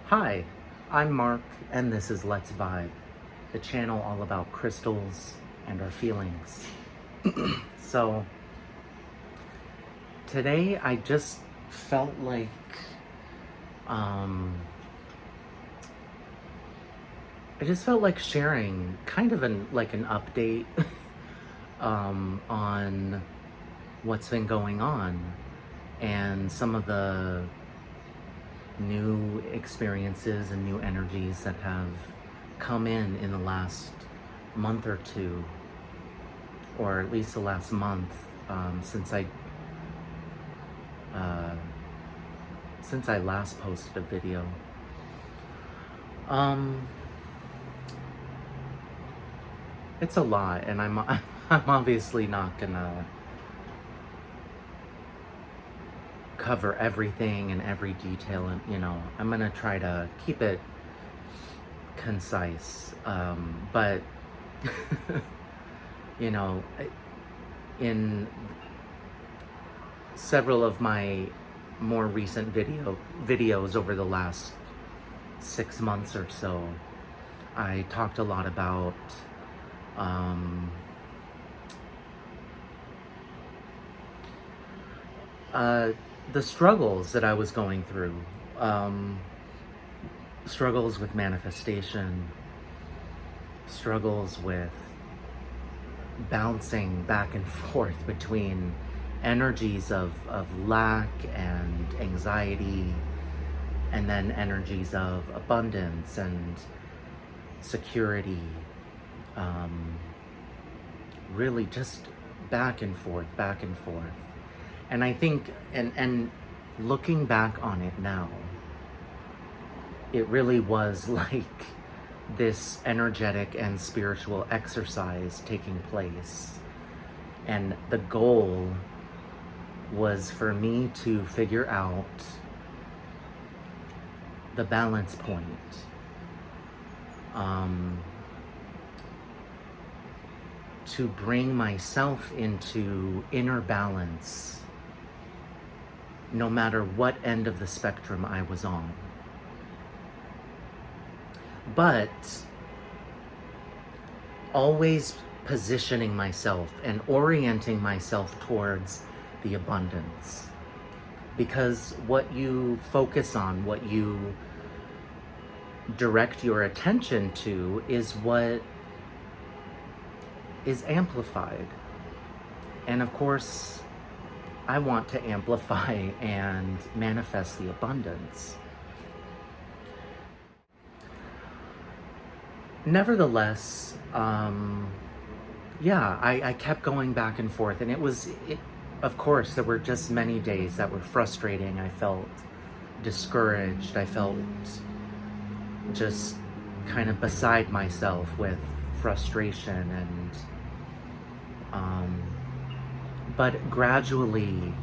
Hi, I'm Mark, and this is Let's Vibe, the channel all about crystals and our feelings. So, today I just felt like, um, sharing kind of an update, on what's been going on and some of the new experiences and new energies that have come in the last month or two, or at least the last month, uh, since I last posted a video. It's a lot, and I'm obviously not gonna cover everything and every detail, and I'm gonna try to keep it concise. But in several of my more recent videos over the last 6 months or so, I talked a lot about the struggles that I was going through, struggles with manifestation, struggles with bouncing back and forth between energies of lack and anxiety, and then energies of abundance and security, really just back and forth. And I think, and looking back on it now, it really was like this energetic and spiritual exercise taking place. And the goal was for me to figure out the balance point. To bring myself into inner balance, no matter what end of the spectrum I was on. But always positioning myself and orienting myself towards the abundance. Because what you focus on, what you direct your attention to, is what is amplified. And of course, I want to amplify and manifest the abundance. Nevertheless, I kept going back and forth, and of course, there were just many days that were frustrating. I felt discouraged. I felt just kind of beside myself with frustration, and but gradually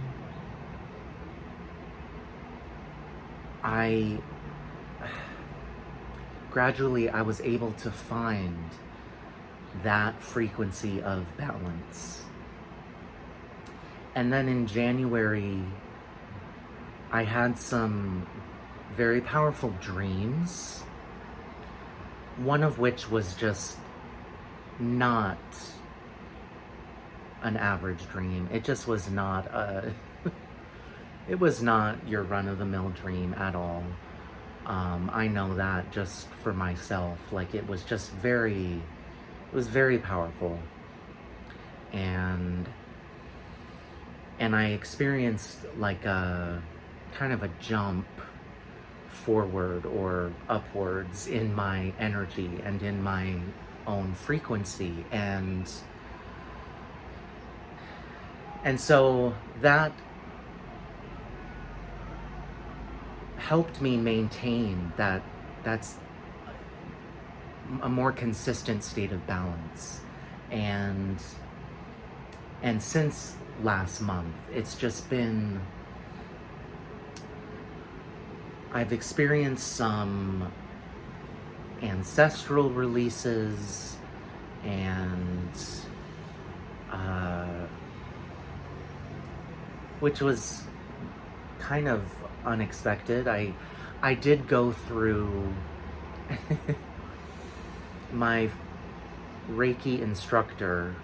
I was able to find that frequency of balance. And then in January, I had some very powerful dreams, one of which was just not an average dream. It just was not it was not your run-of-the-mill dream at all. I know that just for myself. Like, it was very powerful. And I experienced like a kind of a jump forward or upwards in my energy and in my own frequency. And so that helped me maintain that's a more consistent state of balance. And since last month, it's just been, I've experienced some ancestral releases, and which was kind of unexpected. I did go through my Reiki instructor.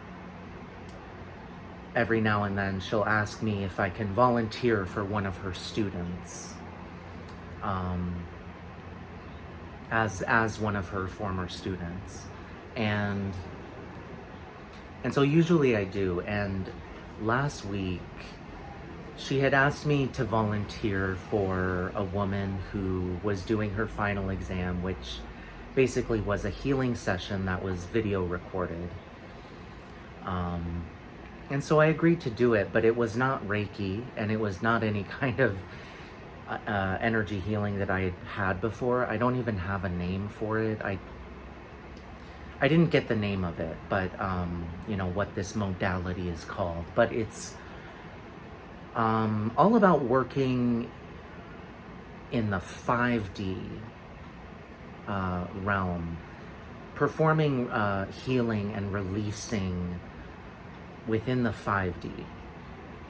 Every now and then she'll ask me if I can volunteer for one of her students, as one of her former students, and so usually I do. And last week she had asked me to volunteer for a woman who was doing her final exam, which basically was a healing session that was video recorded. And so I agreed to do it, but it was not Reiki, and it was not any kind of energy healing that I had had before. I don't even have a name for it. I didn't get the name of it, but you know what this modality is called. But it's all about working in the 5D realm, performing healing and releasing within the 5D.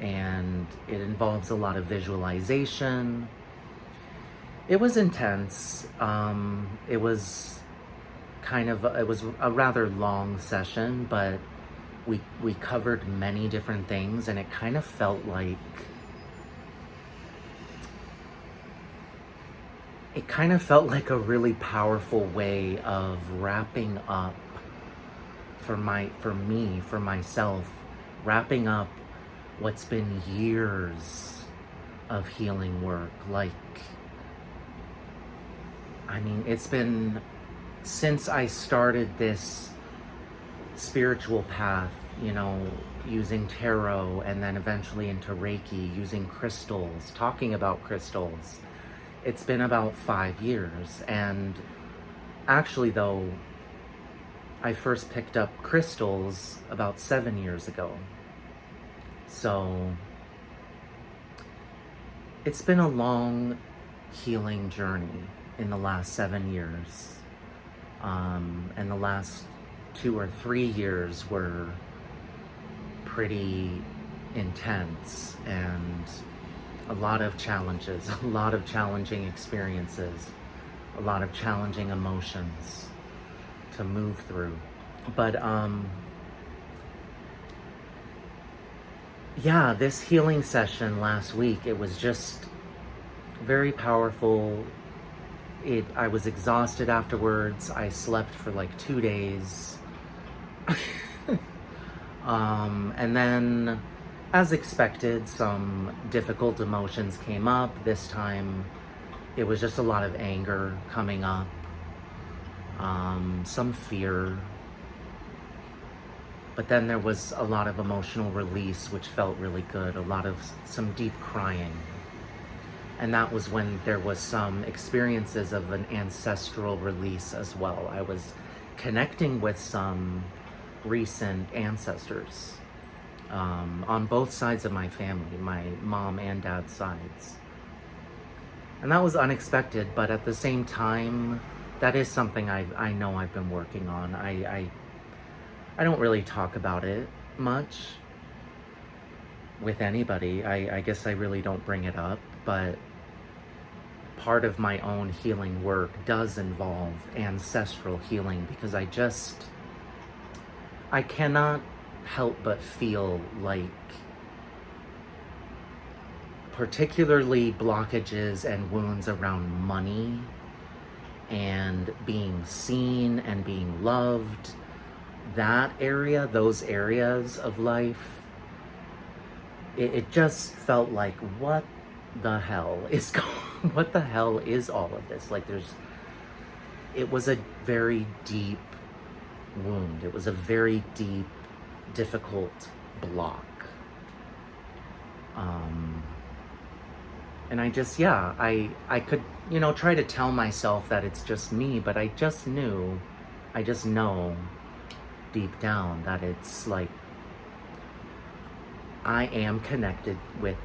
And it involves a lot of visualization. It was intense. It was a rather long session, but we covered many different things, and it kind of felt like a really powerful way of wrapping up for myself, wrapping up what's been years of healing work. Like, I mean, it's been since I started this spiritual path, you know, using tarot, and then eventually into Reiki, using crystals, talking about crystals. It's been about 5 years. And actually, though, I first picked up crystals about 7 years ago. So it's been a long healing journey in the last 7 years. And the last 2 or 3 years were pretty intense, and a lot of challenges, a lot of challenging experiences, a lot of challenging emotions to move through. But yeah, this healing session last week, it was just very powerful. I was exhausted afterwards. I slept for like 2 days. And then, as expected, some difficult emotions came up. This time, it was just a lot of anger coming up, some fear. But then there was a lot of emotional release, which felt really good. Some deep crying. And that was when there was some experiences of an ancestral release as well. I was connecting with some recent ancestors on both sides of my family, my mom and dad's sides. And that was unexpected, but at the same time, that is something I know I've been working on. I don't really talk about it much with anybody. I guess I really don't bring it up, but part of my own healing work does involve ancestral healing, because I cannot help but feel like particularly blockages and wounds around money and being seen and being loved, those areas of life, it just felt like, what the hell is what the hell is all of this? Like, it was a very deep wound. It was a very deep, difficult block. And I could, try to tell myself that it's just me, but I just know deep down that it's like, I am connected with,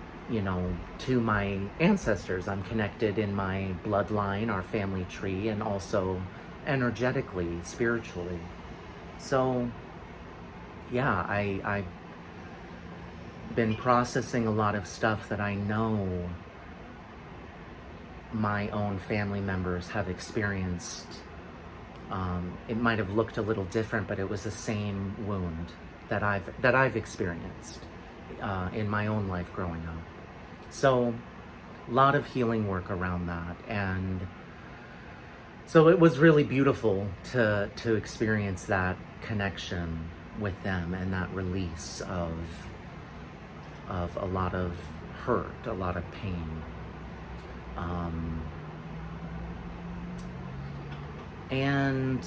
to my ancestors. I'm connected in my bloodline, our family tree, and also energetically, spiritually. So, yeah, I've been processing a lot of stuff that I know my own family members have experienced. It might have looked a little different, but it was the same wound that I've experienced in my own life growing up. So, a lot of healing work around that, and so it was really beautiful to experience that connection with them and that release of a lot of hurt, a lot of pain. And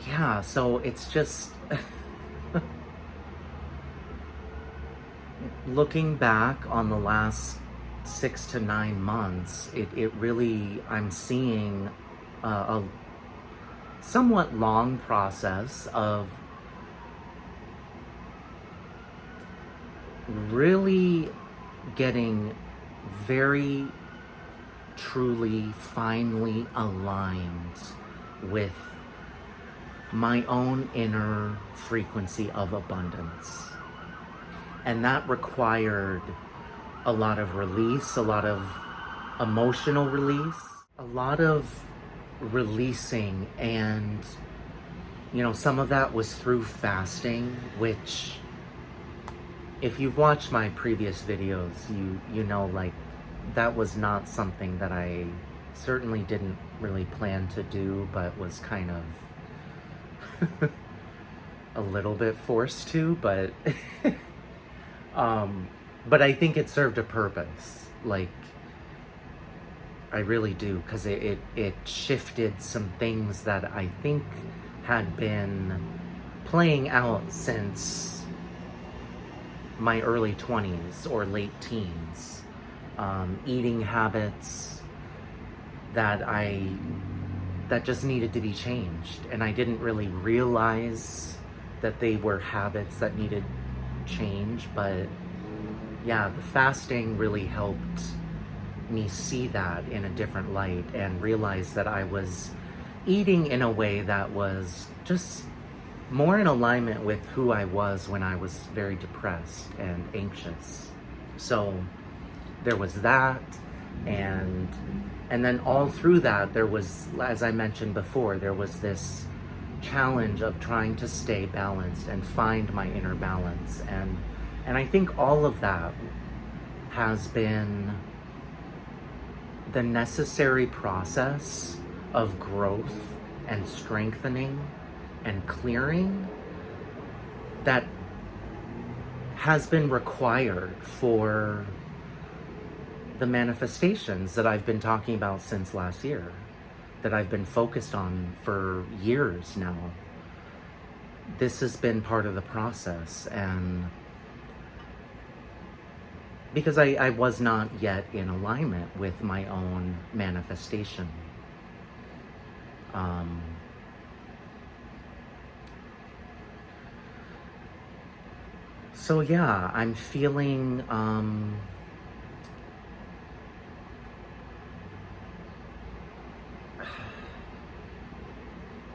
yeah, so it's just looking back on the last 6 to 9 months, it really, I'm seeing a somewhat long process of really getting very truly, finely aligned with my own inner frequency of abundance. And that required a lot of release, a lot of emotional release, a lot of releasing. And, you know, some of that was through fasting, which, if you've watched my previous videos, you know, like, that was not something that I certainly didn't really plan to do, but was kind of a little bit forced to, but but I think it served a purpose. Like, I really do, because it shifted some things that I think had been playing out since my early 20s or late teens. Eating habits that just needed to be changed, and I didn't really realize that they were habits that needed change. But yeah, the fasting really helped me see that in a different light and realize that I was eating in a way that was just more in alignment with who I was when I was very depressed and anxious. So there was that, and then all through that, there was, as I mentioned before, there was this challenge of trying to stay balanced and find my inner balance. And I think all of that has been the necessary process of growth and strengthening and clearing that has been required for the manifestations that I've been talking about since last year, that I've been focused on for years now. This has been part of the process, and because I was not yet in alignment with my own manifestation. So yeah, I'm feeling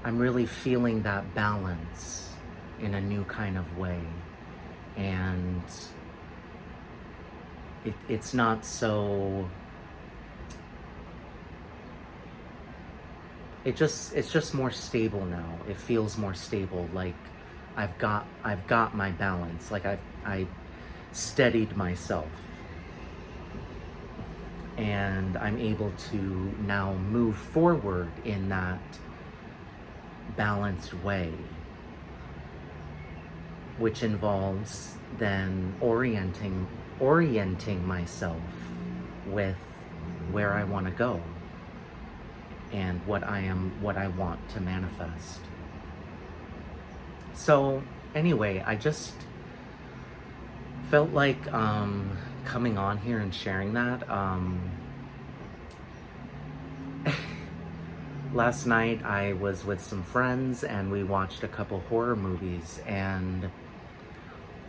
I'm really feeling that balance in a new kind of way. And it's not so, it's just more stable now. It feels more stable, like I've got my balance, like I steadied myself, and I'm able to now move forward in that balanced way, which involves then orienting myself with where I want to go and what I want to manifest. So anyway, I just felt like coming on here and sharing that. Last night I was with some friends and we watched a couple horror movies, and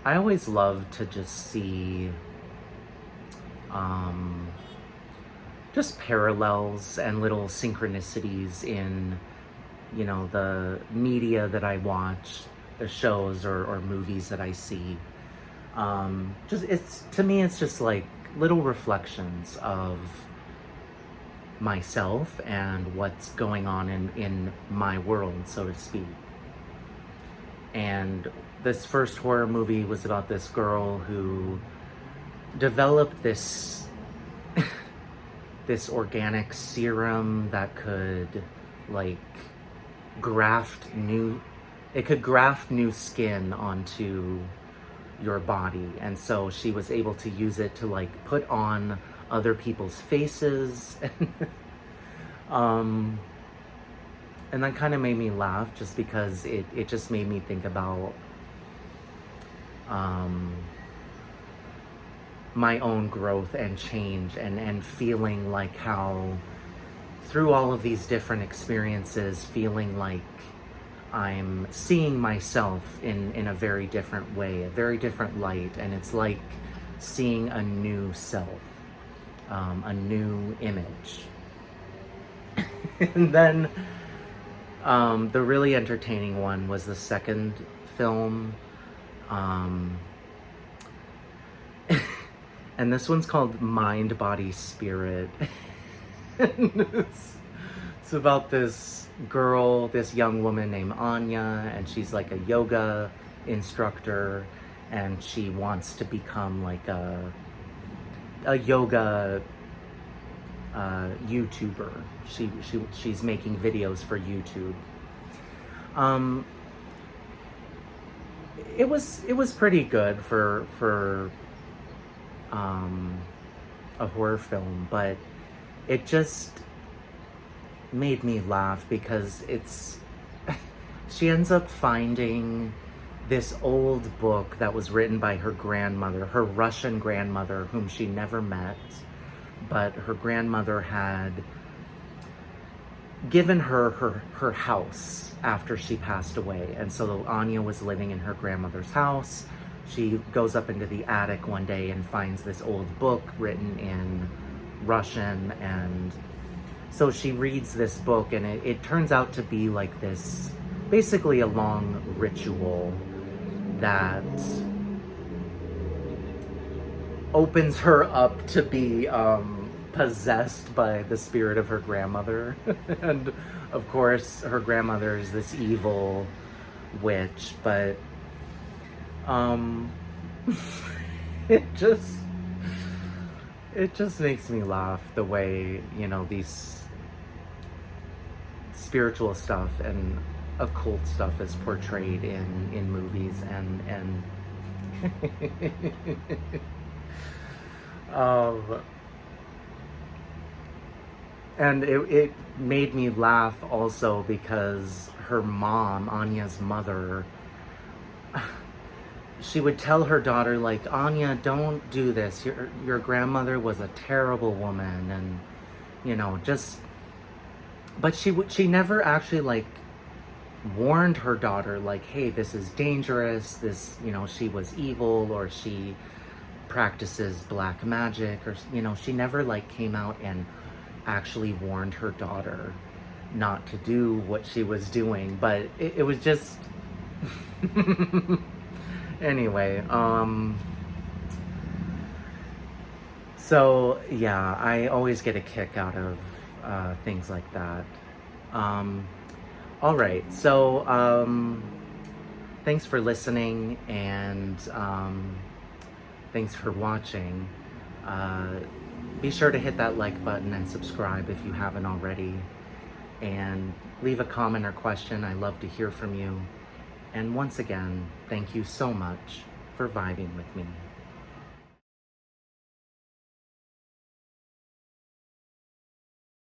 I always love to just see just parallels and little synchronicities in, you know, the media that I watch, the shows or movies that I see. To me, it's just like little reflections of myself and what's going on in my world, so to speak. And this first horror movie was about this girl who developed this this organic serum that could like graft new skin onto your body. And so she was able to use it to like put on other people's faces. And that kind of made me laugh, just because it just made me think about my own growth and change, and feeling like how through all of these different experiences, feeling like I'm seeing myself in a very different way, a very different light. And it's like seeing a new self, a new image. And then the really entertaining one was the second film. And this one's called Mind, Body, Spirit. And it's about this girl, this young woman named Anya, and she's like a yoga instructor, and she wants to become like a yoga YouTuber. She's making videos for YouTube. It was pretty good for a horror film, but it just made me laugh because she ends up finding this old book that was written by her grandmother, her Russian grandmother, whom she never met, but her grandmother had given her house after she passed away. And so Anya was living in her grandmother's house. She goes up into the attic one day and finds this old book written in Russian, and so she reads this book, and it turns out to be like this, basically a long ritual that opens her up to be possessed by the spirit of her grandmother. And of course her grandmother is this evil witch, but it just makes me laugh the way, you know, these spiritual stuff and occult stuff is portrayed in movies, and and it made me laugh also because her mom, Anya's mother, she would tell her daughter, like, Anya, don't do this. Your grandmother was a terrible woman, and, you know, just... But she never actually, like, warned her daughter, like, hey, this is dangerous, this, you know, she was evil, or she practices black magic, or, you know, she never, like, came out and actually warned her daughter not to do what she was doing. But it was just... Anyway, so yeah, I always get a kick out of things like that. All right, so thanks for listening, and thanks for watching. Be sure to hit that like button and subscribe if you haven't already, and leave a comment or question. I love to hear from you. And once again, thank you so much for vibing with me.